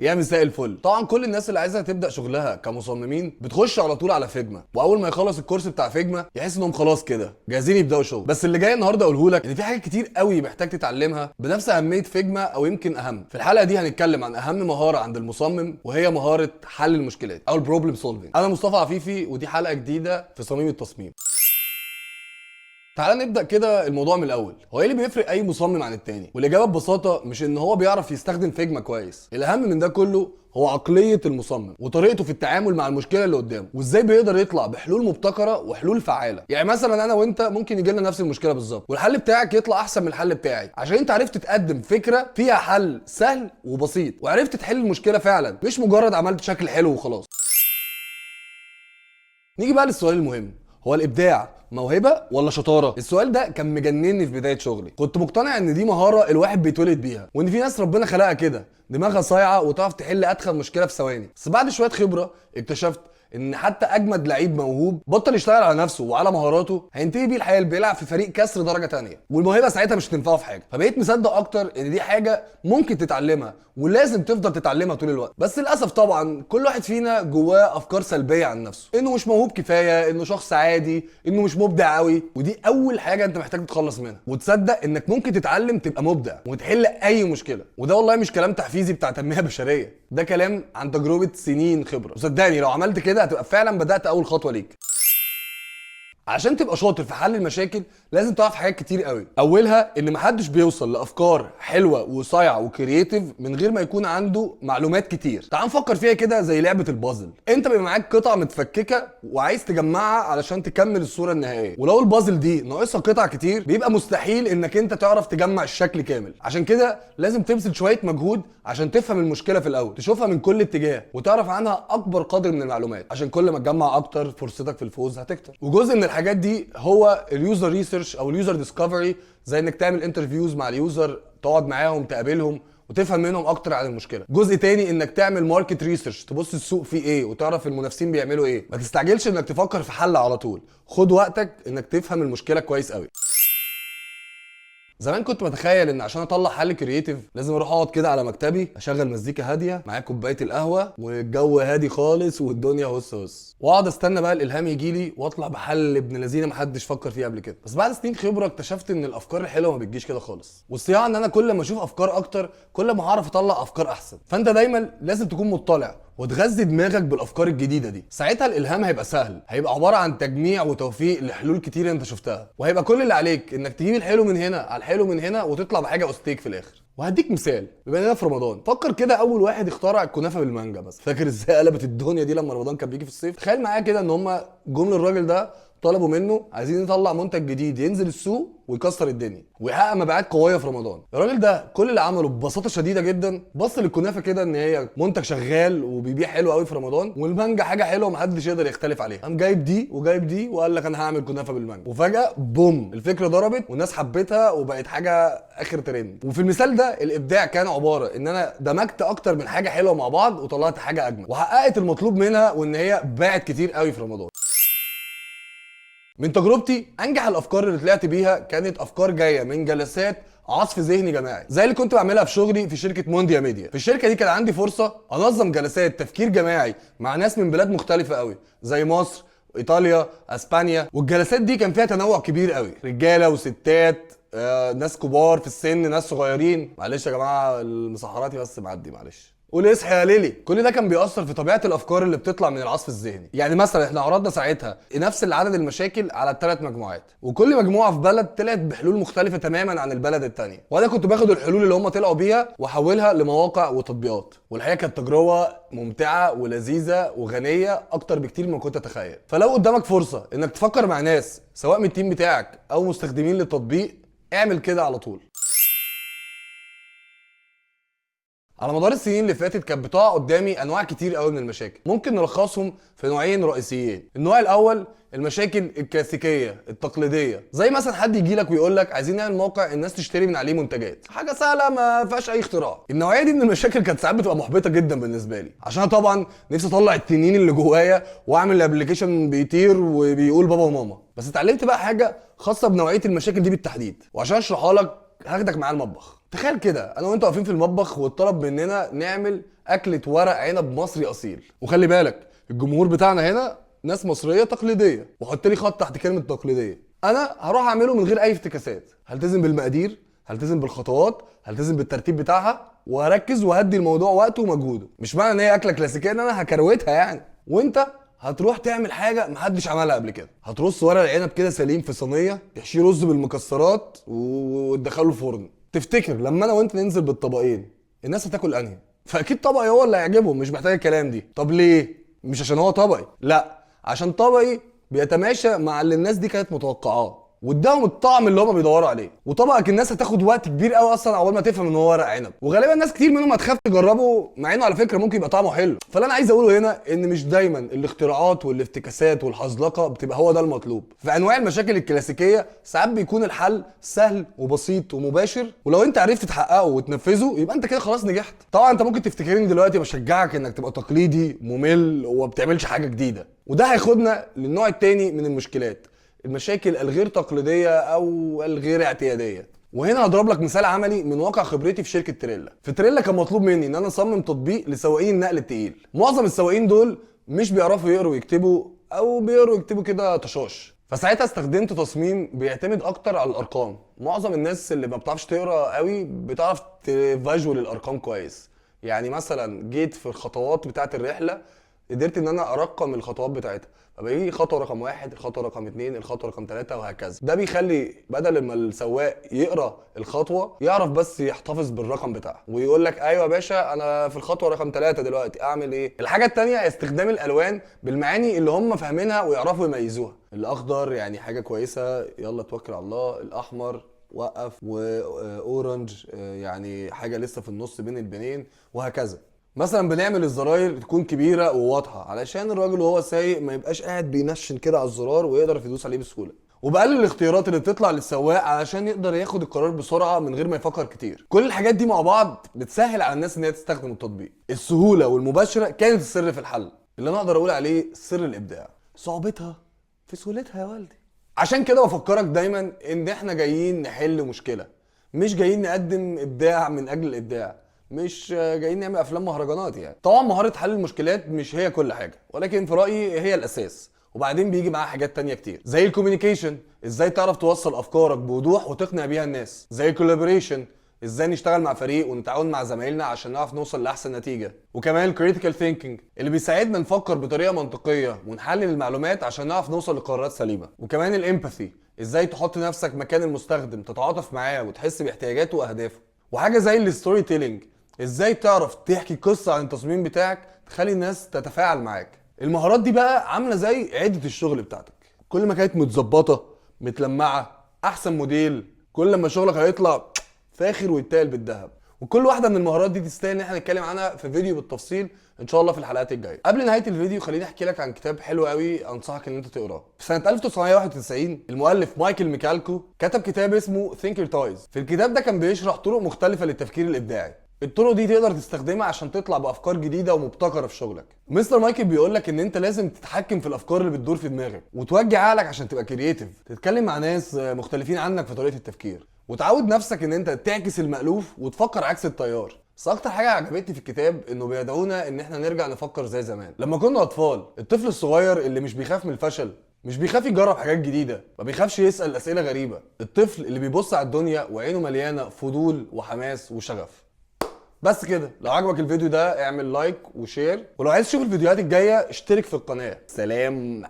يا مساء الفل. طبعا كل الناس اللي عايزه تبدا شغلها كمصممين بتخش على طول على فيجما، واول ما يخلص الكورس بتاع فيجما يحس انهم خلاص كده جاهزين يبداوا شغل. بس اللي جاي النهارده اقوله لك ان في حاجات كتير قوي محتاج تتعلمها بنفس اهميه فيجما او يمكن اهم. في الحلقه دي هنتكلم عن اهم مهاره عند المصمم، وهي مهاره حل المشكلات او البروبلم سولفينج. انا مصطفى عفيفي ودي حلقه جديده في صميم التصميم. تعال نبدا كده الموضوع من الاول. هو ايه اللي بيفرق اي مصمم عن التاني؟ والاجابه ببساطه مش ان هو بيعرف يستخدم فيجما كويس، الاهم من ده كله هو عقليه المصمم وطريقته في التعامل مع المشكله اللي قدامه، وازاي بيقدر يطلع بحلول مبتكره وحلول فعاله. يعني مثلا انا وانت ممكن يجي لنا نفس المشكله بالظبط، والحل بتاعك يطلع احسن من الحل بتاعي عشان انت عرفت تقدم فكره فيها حل سهل وبسيط، وعرفت تحل المشكله فعلا، مش مجرد عملت شكل حلو وخلاص. نيجي بقى للسؤال المهم، هو الابداع موهبه ولا شطاره؟ السؤال ده كان مجنني في بدايه شغلي. كنت مقتنع ان دي مهاره الواحد بيتولد بيها، وان في ناس ربنا خلقها كده دماغها صايعه وتعرف تحل ادخل مشكله في ثواني. بس بعد شويه خبره اكتشفت ان حتى اجمد لعيب موهوب بطل يشتغل على نفسه وعلى مهاراته هينتهي بيه الحال بيلعب في فريق كسر درجه تانية، والموهبه ساعتها مش هتنفعه في حاجه. فبقيت مصدق اكتر ان دي حاجه ممكن تتعلمها ولازم تفضل تتعلمها طول الوقت. بس للاسف طبعا كل واحد فينا جواه افكار سلبيه عن نفسه، انه مش موهوب كفايه، انه شخص عادي، انه مش مبدع قوي. ودي اول حاجه انت محتاج تتخلص منها، وتصدق انك ممكن تتعلم تبقى مبدع وتحل اي مشكله. وده والله مش كلام تحفيزي بتاع تنميه بشريه، ده كلام عن تجربه سنين خبره. وصدقني لو عملت كده هتبقى فعلا بدات اول خطوه ليك. عشان تبقى شاطر في حل المشاكل لازم تعرف حاجات كتير قوي. اولها ان محدش بيوصل لافكار حلوه وصايعه وكرييتيف من غير ما يكون عنده معلومات كتير. تعال نفكر فيها كده زي لعبه البازل. انت بيبقى معاك قطع متفككه وعايز تجمعها علشان تكمل الصوره النهائيه، ولو البازل دي ناقصها قطع كتير بيبقى مستحيل انك انت تعرف تجمع الشكل كامل. عشان كده لازم تبذل شويه مجهود عشان تفهم المشكله في الاول، تشوفها من كل اتجاه وتعرف عنها اكبر قدر من المعلومات، عشان كل ما تجمع اكتر فرصتك في الفوز هتكتر. وجزء من الحاجات دي هو اليوزر ريسيرش او اليوزر ديسكفري، زي انك تعمل انترفيوز مع اليوزر، تقعد معاهم تقابلهم وتفهم منهم اكتر عن المشكله. جزء تاني انك تعمل ماركت ريسيرش، تبص السوق فيه ايه وتعرف المنافسين بيعملوا ايه. ما تستعجلش انك تفكر في حل على طول، خد وقتك انك تفهم المشكله كويس قوي. زمان كنت بتخيل ان عشان اطلع حل كرييتيف لازم اروح اقعد كده على مكتبي، اشغل مزيكا هاديه معايا كوبايه القهوه والجو هادي خالص والدنيا هس هس، واقعد استنى بقى الالهام يجي لي واطلع بحل ابن لذينه محدش فكر فيه قبل كده. بس بعد سنين خبره اكتشفت ان الافكار الحلوه ما بتجيش كده خالص، والصياعه ان انا كل ما اشوف افكار اكتر كل ما هعرف اطلع افكار احسن. فانت دايما لازم تكون مطلع وتغذي دماغك بالافكار الجديده دي، ساعتها الالهام هيبقى سهل، هيبقى عباره عن تجميع وتوفيق لحلول كتير انت شفتها، وهيبقى كل اللي عليك انك تجيب الحلو من هنا على الحلو من هنا وتطلع بحاجه اوستيك في الاخر. وهديك مثال، بما اننا في رمضان، فكر كده اول واحد اخترع الكنافه بالمانجا بس، فاكر ازاي قلبت الدنيا دي لما رمضان كان بيجي في الصيف؟ تخيل معايا كده ان هم جم للراجل ده طلبوا منه عايزين نطلع منتج جديد ينزل السوق ويكسر الدنيا ويحقق مبيعات قويه في رمضان. الراجل ده كل اللي عمله ببساطه شديده جدا، بص للكنافه كده ان هي منتج شغال وبيبيع حلو قوي في رمضان، والمانجا حاجه حلوه ومحدش يقدر يختلف عليها، قام جايب دي وجايب دي وقال لك انا هعمل كنافه بالمانجا، وفجاه بوم الفكره ضربت والناس حبتها وبقت حاجه اخر ترند. وفي المثال ده الابداع كان عباره ان انا دمجت اكتر من حاجه حلوه مع بعض وطلعت حاجه اجمل وحققت المطلوب منها، وان هي باعت كتير قوي في رمضان. من تجربتي انجح الافكار اللي طلعت بيها كانت افكار جايه من جلسات عصف ذهني جماعي، زي اللي كنت بعملها في شغلي في شركه مونديا ميديا. في الشركه دي كان عندي فرصه انظم جلسات تفكير جماعي مع ناس من بلاد مختلفه قوي زي مصر، ايطاليا، اسبانيا. والجلسات دي كان فيها تنوع كبير قوي، رجاله وستات، ناس كبار في السن، ناس صغيرين. معلش يا جماعه المسحراتي بس معدي، معلش. قول اصحى يا ليلي. كل ده كان بيأثر في طبيعه الافكار اللي بتطلع من العصف الذهني. يعني مثلا احنا عرضنا ساعتها نفس العدد المشاكل على الثلاث مجموعات، وكل مجموعه في بلد طلعت بحلول مختلفه تماما عن البلد الثانيه، وانا كنت باخد الحلول اللي هم طلعوا بيها واحولها لمواقع وتطبيقات. والحقيقه كانت تجربه ممتعه ولذيذه وغنيه اكتر بكتير مما كنت اتخيل. فلو قدامك فرصه انك تفكر مع ناس سواء من التيم بتاعك او مستخدمين للتطبيق، اعمل كده على طول. على مدار السنين اللي فاتت كانت بتقع قدامي انواع كتير قوي من المشاكل، ممكن نلخصهم في نوعين رئيسيين. النوع الاول المشاكل الكلاسيكيه التقليديه، زي مثلا حد يجي لك ويقول لك عايزين نعمل موقع الناس تشتري من عليه منتجات، حاجه سهله ما فيهاش اي اختراع. النوعيه دي من المشاكل كانت ساعات بتبقى محبطه جدا بالنسبه لي، عشان طبعا نفسي اطلع التنين اللي جوايا واعمل ابلكيشن بيطير وبيقول بابا وماما. بس اتعلمت بقى حاجه خاصه بنوعيه المشاكل دي بالتحديد، وعشان اشرحها لك هاخدك معايا المطبخ. تخيل كده انا وانت واقفين في المطبخ واتطلب مننا نعمل اكله ورق عنب مصري اصيل. وخلي بالك الجمهور بتاعنا هنا ناس مصريه تقليديه، وحط لي خط تحت كلمه تقليديه. انا هروح اعمله من غير اي افتكاسات، هلتزم بالمقادير، هلتزم بالخطوات، هلتزم بالترتيب بتاعها، وهركز وهدي الموضوع وقته ومجهوده. مش معنى ان هي اكله كلاسيكيه ان انا هكروتها يعني. وانت هتروح تعمل حاجه محدش عملها قبل كده، هترص ورق العنب كده سليم في صينيه، تحشيه رز بالمكسرات وتدخله الفرن. تفتكر لما انا وانت ننزل بالطبقين الناس هتاكل انهي؟ فاكيد طبقي هو اللي هيعجبهم، مش محتاج الكلام دي. طب ليه؟ مش عشان هو طبقي، لا، عشان طبقي بيتماشى مع اللي الناس دي كانت متوقعاه واداهم الطعم اللي هم بيدوروا عليه. وطبقك الناس هتاخد وقت كبير قوي اصلا اول ما تفهم ان هو ورق عنب، وغالبا ناس كتير منهم هتخاف تجربه مع انه على فكره ممكن يبقى طعمه حلو. فاللي انا عايز اقوله هنا ان مش دايما الاختراعات والافتكاسات والحزلقه بتبقى هو ده المطلوب. في انواع المشاكل الكلاسيكيه ساعات بيكون الحل سهل وبسيط ومباشر، ولو انت عرفت تحققه وتنفذه يبقى انت كده خلاص نجحت. طبعا انت ممكن تفتكرني دلوقتي بشجعك انك تبقى تقليدي ممل وما بتعملش حاجه جديده، وده هياخدنا للنوع التاني من المشكلات، المشاكل الغير تقليديه او الغير اعتياديه. وهنا هضرب لك مثال عملي من واقع خبرتي في شركه تريلا. في تريلا كان مطلوب مني ان انا اصمم تطبيق لسواقين النقل التقيل. معظم السواقين دول مش بيعرفوا يقروا ويكتبوا، او بيقروا ويكتبوا كده طشاش. فساعتها استخدمت تصميم بيعتمد اكتر على الارقام. معظم الناس اللي ما بتعرفش تقرا قوي بتعرف تفاجول الارقام كويس. يعني مثلا جيت في الخطوات بتاعه الرحله قدرت ان انا ارقم الخطوات بتاعتها، فبقى خطوه رقم 1، الخطوه رقم 2، الخطوه رقم 3 وهكذا. ده بيخلي بدل ما السواق يقرا الخطوه يعرف بس يحتفظ بالرقم بتاعها ويقول لك ايوه يا باشا انا في الخطوه رقم 3 دلوقتي اعمل ايه. الحاجه الثانيه استخدام الالوان بالمعاني اللي هم فاهمينها ويعرفوا يميزوها. الاخضر يعني حاجه كويسه يلا توكل على الله، الاحمر وقف، واورنج يعني حاجه لسه في النص بين البنين، وهكذا. مثلا بنعمل الزراير تكون كبيره وواضحه علشان الراجل وهو سايق ما يبقاش قاعد بينشن كده على الزرار ويقدر يدوس عليه بسهوله. وبقلل الاختيارات اللي بتطلع للسواق علشان يقدر ياخد القرار بسرعه من غير ما يفكر كتير. كل الحاجات دي مع بعض بتسهل على الناس ان هي تستخدم التطبيق. السهوله والمباشره كانت السر في الحل، اللي انا اقدر اقول عليه سر الابداع. صعوبتها في سهولتها يا والدي. عشان كده بفكرك دايما ان احنا جايين نحل مشكله، مش جايين نقدم ابداع من اجل الابداع، مش جايين نعمل افلام مهرجانات يعني. طبعا مهاره حل المشكلات مش هي كل حاجه، ولكن في رايي هي الاساس، وبعدين بيجي معاها حاجات تانية كتير زي الكوميونيكيشن، ازاي تعرف توصل افكارك بوضوح وتقنع بيها الناس، زي الكولابوريشن، ازاي نشتغل مع فريق ونتعاون مع زمايلنا عشان نعرف نوصل لاحسن نتيجه، وكمان الكريتيكال ثينكينج اللي بيساعدنا نفكر بطريقه منطقيه ونحلل المعلومات عشان نعرف نوصل لقرارات سليمه، وكمان الامباثي، ازاي تحط نفسك مكان المستخدم، تتعاطف معاه وتحس باحتياجاته واهدافه، وحاجه زي الستوري تيلينج، ازاي تعرف تحكي قصه عن التصميم بتاعك تخلي الناس تتفاعل معاك. المهارات دي بقى عامله زي عده الشغل بتاعتك، كل ما كانت متظبطه متلمعه احسن موديل كل ما شغلك هيطلع فاخر ويتقل بالذهب. وكل واحده من المهارات دي تستاهل ان احنا نتكلم عنها في فيديو بالتفصيل ان شاء الله في الحلقات الجايه. قبل نهايه الفيديو خليني احكي لك عن كتاب حلو قوي انصحك ان انت تقراه. في سنه 1991 المؤلف مايكل ميكالكو كتب كتاب اسمه ثينكر تايز. في الكتاب ده كان بيشرح طرق مختلفه للتفكير الابداعي. الطرق دي تقدر تستخدمها عشان تطلع بافكار جديده ومبتكره في شغلك. مستر مايكل بيقول لك ان انت لازم تتحكم في الافكار اللي بتدور في دماغك وتوجه عقلك عشان تبقى كرييتيف، تتكلم مع ناس مختلفين عنك في طريقه التفكير، وتعود نفسك ان انت تعكس المألوف وتفكر عكس التيار. بس اكتر حاجه عجبتني في الكتاب انه بيدعونا ان احنا نرجع نفكر زي زمان لما كنا اطفال. الطفل الصغير اللي مش بيخاف من الفشل، مش بيخاف يجرب حاجات جديده، ما بيخافش يسأل اسئله غريبه. الطفل اللي بيبص على الدنيا وعينه مليانه فضول وحماس وشغف. بس كده، لو عجبك الفيديو ده اعمل لايك وشير، ولو عايز تشوف الفيديوهات الجايه اشترك في القناه. سلام.